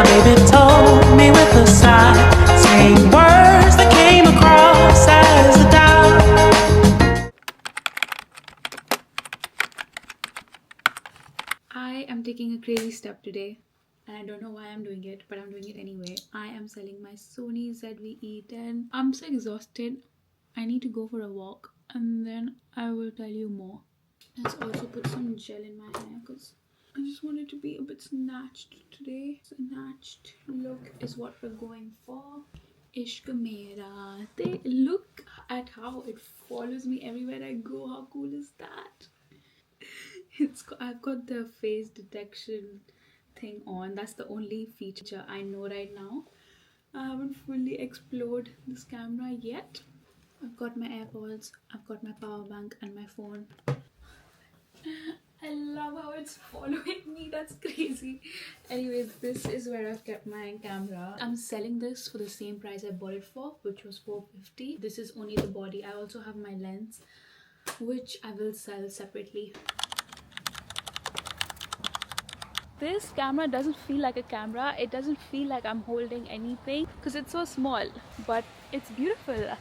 baby told me with a sigh, saying words that came across as a doubt. I am taking a crazy step today, and I don't know why I'm doing it, but I'm doing it anyway. I am selling my Sony ZV-E10. I'm so exhausted. I need to go for a walk, and then I will tell you more. Let's also put some gel in my hair because I just wanted to be a bit snatched today. Snatched look is what we're going for. Ishq mera. They look at how it follows me everywhere I go. How cool is that? I've got the face detection thing on. That's the only feature I know right now. I haven't fully explored this camera yet. I've got my AirPods, I've got my power bank and my phone. I love how it's following me. That's crazy. Anyways, this is where I've kept my camera. I'm selling this for the same price I bought it for, which was $450. This is only the body. I also have my lens, which I will sell separately. This camera doesn't feel like a camera. It doesn't feel like I'm holding anything because it's so small, but it's beautiful.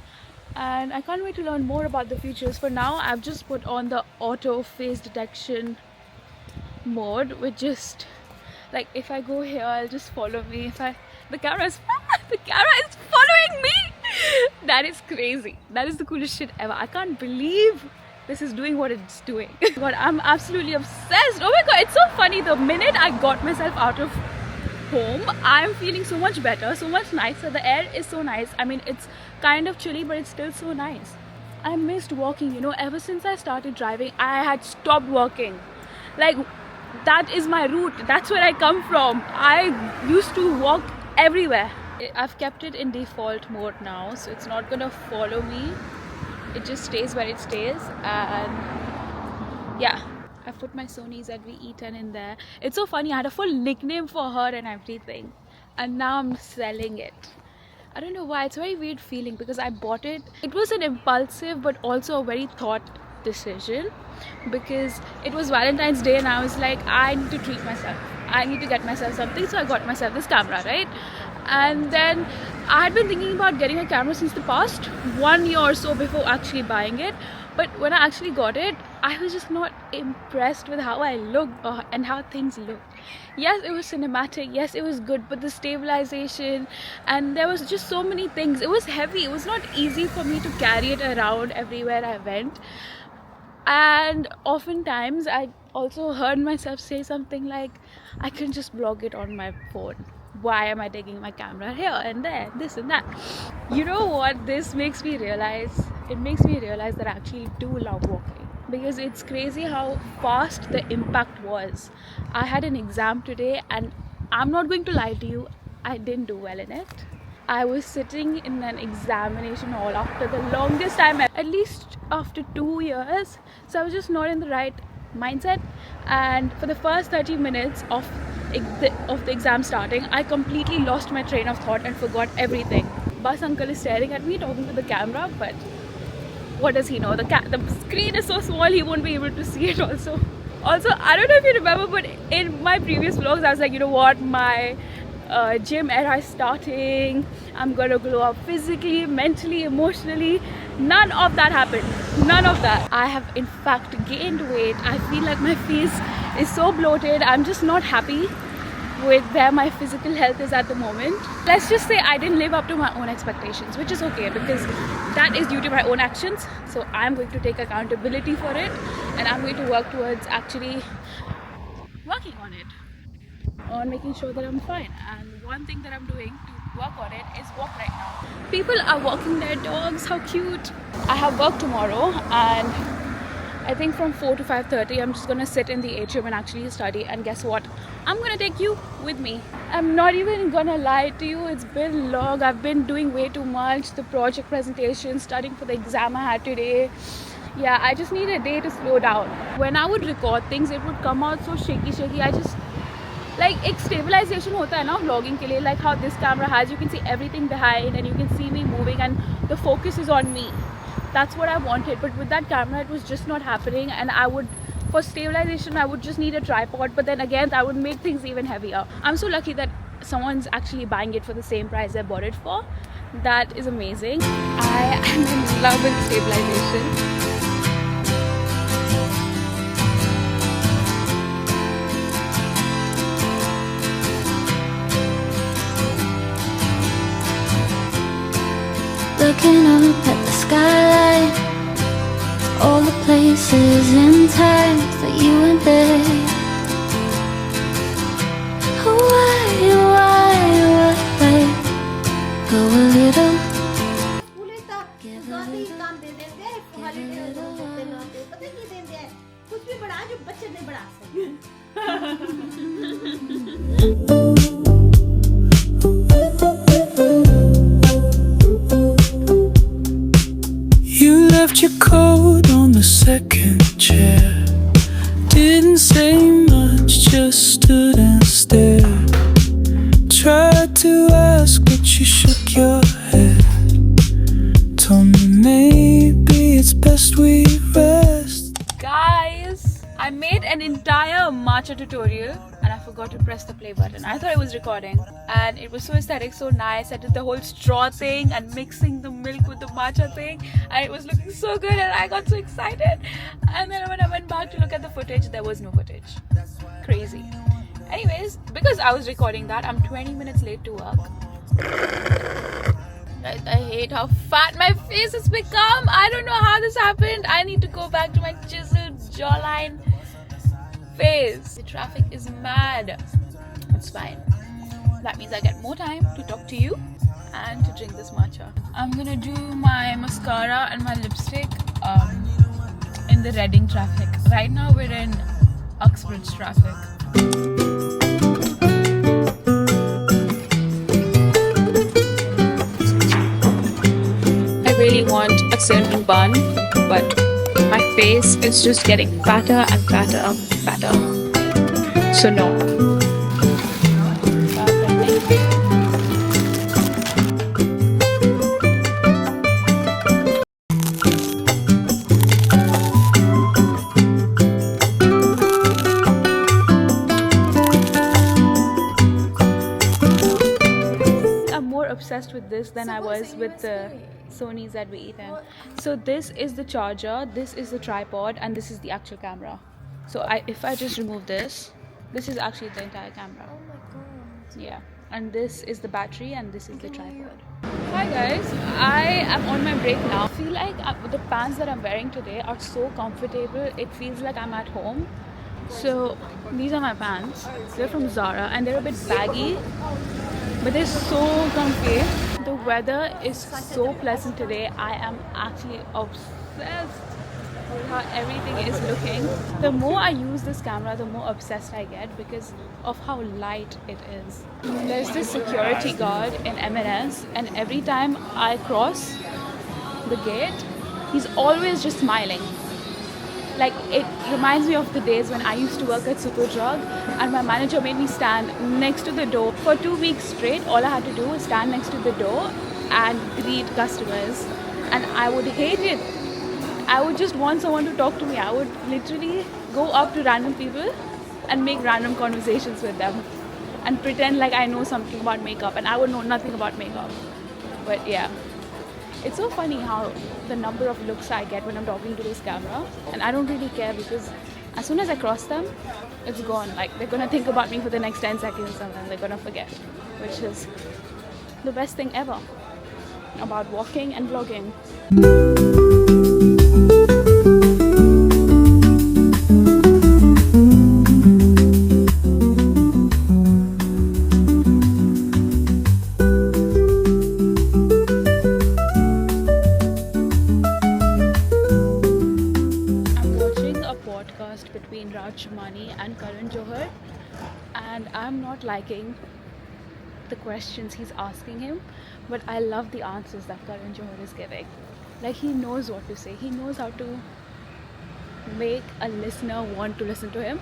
And I can't wait to learn more about the features. For now, I've just put on the auto face detection mode, which just like if I go here, I'll just follow me. The camera is following me. That is crazy. That is the coolest shit ever. I can't believe this is doing what it's doing. God, I'm absolutely obsessed. Oh my god, it's so funny. The minute I got myself out of home, I'm feeling so much better, so much nicer. The air is so nice. I mean, it's kind of chilly, but it's still so nice. I missed walking, you know. Ever since I started driving, I had stopped walking. Like, that is my route. That's where I come from. I used to walk everywhere. I've kept it in default mode now, so it's not gonna follow me. It just stays where it stays. And yeah, I've put my Sony ZV-E10 in there. It's so funny, I had a full nickname for her and everything, and now I'm selling it. I don't know why. It's a very weird feeling because I bought it. It was an impulsive but also a very thought decision because it was Valentine's Day and I was like, I need to treat myself. I need to get myself something, so I got myself this camera, right? And then I had been thinking about getting a camera since the past 1 year or so before actually buying it. But when I actually got it, I was just not impressed with how I looked and how things looked. Yes, it was cinematic. Yes, it was good. But the stabilization and there was just so many things. It was heavy. It was not easy for me to carry it around everywhere I went. And oftentimes I also heard myself say something like, I can just vlog it on my phone. Why am I taking my camera here and there, this and that? You know what this makes me realize? It makes me realize that I actually do love walking, because it's crazy how fast the impact was. I had an exam today and I'm not going to lie to you, I didn't do well in it. I was sitting in an examination hall after the longest time, at least after 2 years. So I was just not in the right mindset, and for the first 30 minutes of the exam starting, I completely lost my train of thought and forgot everything. Bus uncle is staring at me talking to the camera, but what does he know? The screen is so small, he won't be able to see it also. Also, I don't know if you remember, but in my previous vlogs I was like, you know what, my gym era is starting, I'm gonna glow up physically, mentally, emotionally. None of that happened. None of that. I have in fact gained weight. I feel like my face is so bloated. I'm just not happy with where my physical health is at the moment. Let's just say I didn't live up to my own expectations, which is okay because that is due to my own actions. So I'm going to take accountability for it, and I'm going to work towards actually working on it, on making sure that I'm fine. And one thing that I'm doing to work on it is walk right now. People are walking their dogs. How cute. I have work tomorrow, and I think from 4 to 5:30 I'm just gonna sit in the atrium and actually study. And guess what, I'm gonna take you with me. I'm not even gonna lie to you, it's been long. I've been doing way too much. The project presentation, studying for the exam I had today. Yeah, I just need a day to slow down. When I would record things, it would come out so shaky. I just like एक stabilization होता है ना vlogging के लिए, like how this camera has, you can see everything behind and you can see me moving and the focus is on me. That's what I wanted, but with that camera it was just not happening. And I would, for stabilization, I would just need a tripod, but then again that would make things even heavier. I'm so lucky that someone's actually buying it for the same price I bought it for. That is amazing. I am in love with stabilization. Looking up at the skyline, all the places and times that you went there. Oh, why go a little? Give a You left your coat on the second chair. Didn't say much, just stood and stared. Tried to ask, but you shook your head. Told me maybe it's best we rest. Guys, I made an entire matcha tutorial and I forgot to press the play button. I thought it was recording and it was so aesthetic, so nice. I did the whole straw thing and mixing the milk with the matcha thing, and it was looking so good and I got so excited. And then when I went back to look at the footage, there was no footage. Crazy. Anyways, because I was recording that, I'm 20 minutes late to work. I hate how fat my face has become. I don't know how this happened. I need to go back to my chiseled jawline face. The traffic is mad. It's fine. That means I get more time to talk to you and to drink this matcha. I'm gonna do my mascara and my lipstick in the Reading traffic. Right now we're in Uxbridge traffic. I really want a cinnamon bun, but my face is just getting fatter and fatter and fatter. So no. I'm more obsessed with this than I was with the Sonys that we eat in. So this is the charger, this is the tripod, and this is the actual camera. So if I just remove this is actually the entire camera. Oh my god. Yeah, and this is the battery and this is the tripod. Hi guys, I am on my break now. I feel like the pants that I'm wearing today are so comfortable. It feels like I'm at home. So these are my pants. They're from Zara and they're a bit baggy, but they're so comfy. The weather is so pleasant today. I am actually obsessed with how everything is looking. The more I use this camera, the more obsessed I get because of how light it is. There's this security guard in M&S, and every time I cross the gate, he's always just smiling. Like, it reminds me of the days when I used to work at Superdrug and my manager made me stand next to the door. For 2 weeks straight, all I had to do was stand next to the door and greet customers. And I would hate it. I would just want someone to talk to me. I would literally go up to random people and make random conversations with them and pretend like I know something about makeup, and I would know nothing about makeup. But yeah. It's so funny how the number of looks I get when I'm talking to this camera, and I don't really care because as soon as I cross them, it's gone. Like, they're gonna think about me for the next 10 seconds and then they're gonna forget, which is the best thing ever about walking and vlogging. And I'm not liking the questions he's asking him, but I love the answers that Karan Johar is giving. Like, he knows what to say. He knows how to make a listener want to listen to him.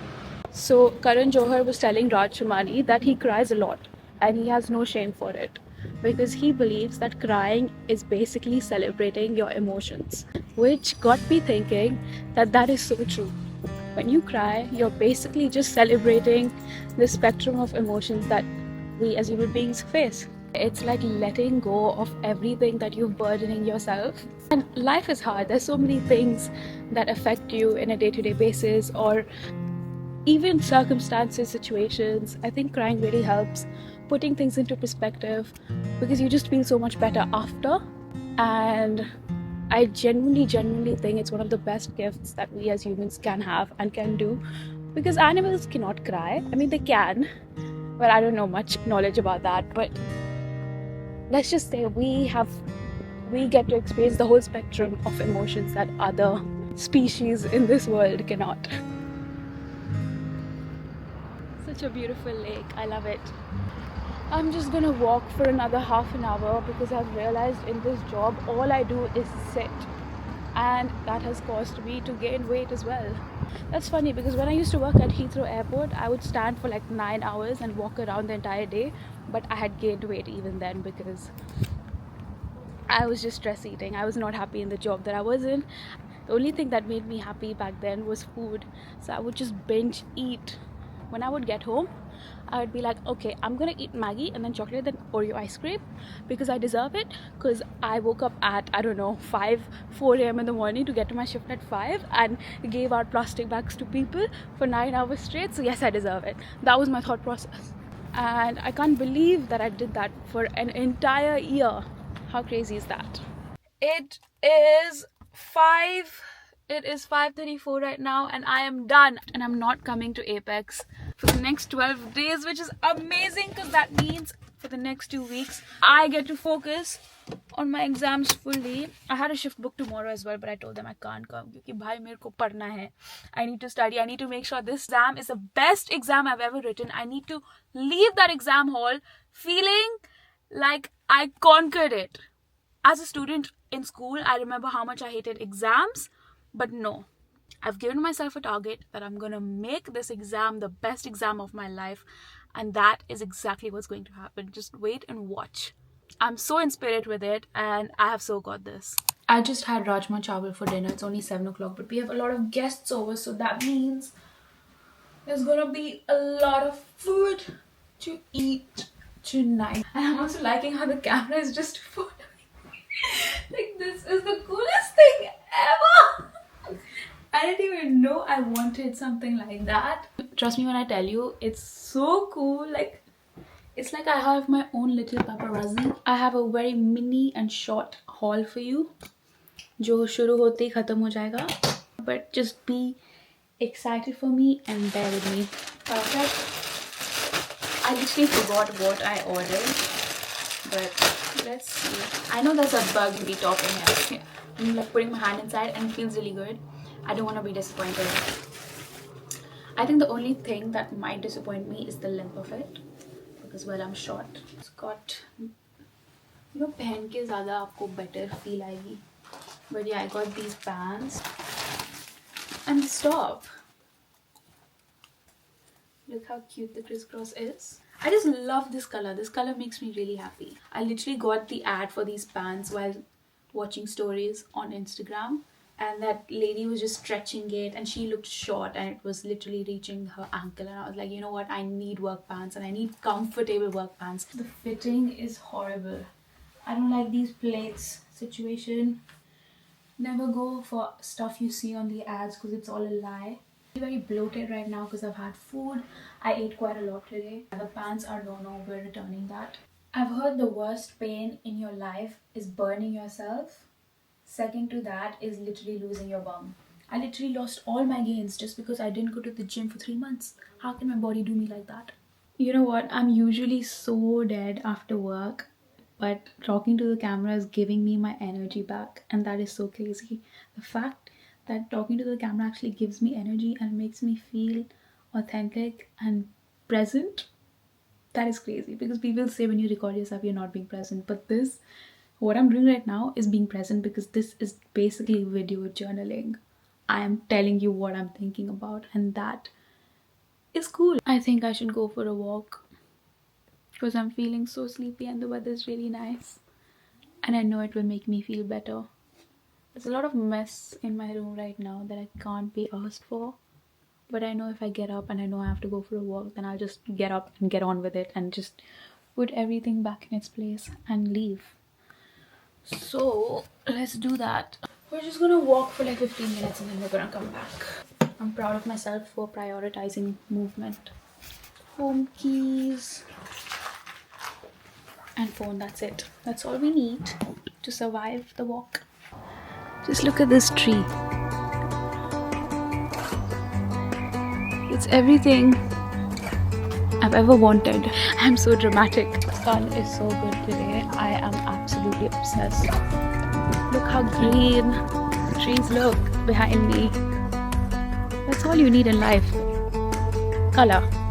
So Karan Johar was telling Raj Shamani that he cries a lot and he has no shame for it because he believes that crying is basically celebrating your emotions, which got me thinking that is so true. When you cry, you're basically just celebrating the spectrum of emotions that we as human beings face. It's like letting go of everything that you're burdening yourself. And life is hard. There's so many things that affect you in a day-to-day basis, or even circumstances, situations. I think crying really helps putting things into perspective, because you just feel so much better after. And I genuinely think it's one of the best gifts that we as humans can have and can do, because animals cannot cry. I mean, they can, but I don't know much knowledge about that. But let's just say we get to experience the whole spectrum of emotions that other species in this world cannot. Such a beautiful lake. I love it. I'm just gonna walk for another half an hour because I've realized in this job all I do is sit, and that has caused me to gain weight as well. That's funny because when I used to work at Heathrow Airport, I would stand for like 9 hours and walk around the entire day, but I had gained weight even then because I was just stress eating. I was not happy in the job that I was in. The only thing that made me happy back then was food, so I would just binge eat. When I would get home, I would be like, okay, I'm gonna eat Maggie and then chocolate, then Oreo ice cream, because I deserve it, because I woke up at, I don't know, 4 a.m. in the morning to get to my shift at 5 and gave out plastic bags to people for 9 hours straight. So yes, I deserve it. That was my thought process, and I can't believe that I did that for an entire year. How crazy is that? It is 5:34 right now, and I am done, and I'm not coming to Apex for the next 12 days, which is amazing because that means for the next 2 weeks I get to focus on my exams fully. I had a shift booked tomorrow as well, but I told them I can't come because bhai mere ko padhna hai. I need to study. I need to make sure this exam is the best exam I've ever written. I need to leave that exam hall feeling like I conquered it. As a student in school, I remember how much I hated exams, but no, I've given myself a target that I'm gonna make this exam the best exam of my life, and that is exactly what's going to happen. Just wait and watch. I'm so in spirit with it, and I have so got this. I just had rajma chawal for dinner. It's only 7 o'clock, but we have a lot of guests over, so that means there's gonna be a lot of food to eat tonight. And I'm also liking how the camera is just following. Like, this is the coolest thing ever. I didn't even know I wanted something like that. Trust me when I tell you, it's so cool. Like, it's like I have my own little paparazzi. I have a very mini and short haul for you, जो शुरू होते ही खत्म हो जाएगा. But just be excited for me and bear with me. Perfect. I literally forgot what I ordered, but let's see. I know there's a bug in the top in here. I'm like putting my hand inside and it feels really good. I don't want to be disappointed. I think the only thing that might disappoint me is the length of it, because well, I'm short. It's got, you know, पहन के ज़्यादा आपको better feel आएगी. But yeah, I got these pants and stop. Look how cute the crisscross is. I just love this color. This color makes me really happy. I literally got the ad for these pants while watching stories on Instagram, and that lady was just stretching it, and she looked short and it was literally reaching her ankle, and I was like, you know what, I need work pants, and I need comfortable work pants. The fitting is horrible. I don't like these plaits situation. Never go for stuff you see on the ads because it's all a lie. I'm very bloated right now because I've had food. I ate quite a lot today. The pants are no, we're returning that. I've heard the worst pain in your life is burning yourself. Second to that is literally losing your bum. I literally lost all my gains just because I didn't go to the gym for 3 months. How can my body do me like that? You know what? I'm usually so dead after work, but talking to the camera is giving me my energy back, and that is so crazy. The fact that talking to the camera actually gives me energy and makes me feel authentic and present, that is crazy, because people say when you record yourself you're not being present, but this, what I'm doing right now, is being present, because this is basically video journaling. I am telling you what I'm thinking about, and that is cool. I think I should go for a walk because I'm feeling so sleepy and the weather is really nice, and I know it will make me feel better. There's a lot of mess in my room right now that I can't be asked for, but I know if I get up and I know I have to go for a walk, then I'll just get up and get on with it and just put everything back in its place and leave. So let's do that. We're just gonna walk for like 15 minutes and then we're gonna come back. I'm proud of myself for prioritizing movement. Home keys and phone, that's it. That's all we need to survive the walk. Just look at this tree. It's everything I've ever wanted. I'm so dramatic. The sun is so good today. I am absolutely obsessed. Look how green the trees look behind me. That's all you need in life. Color.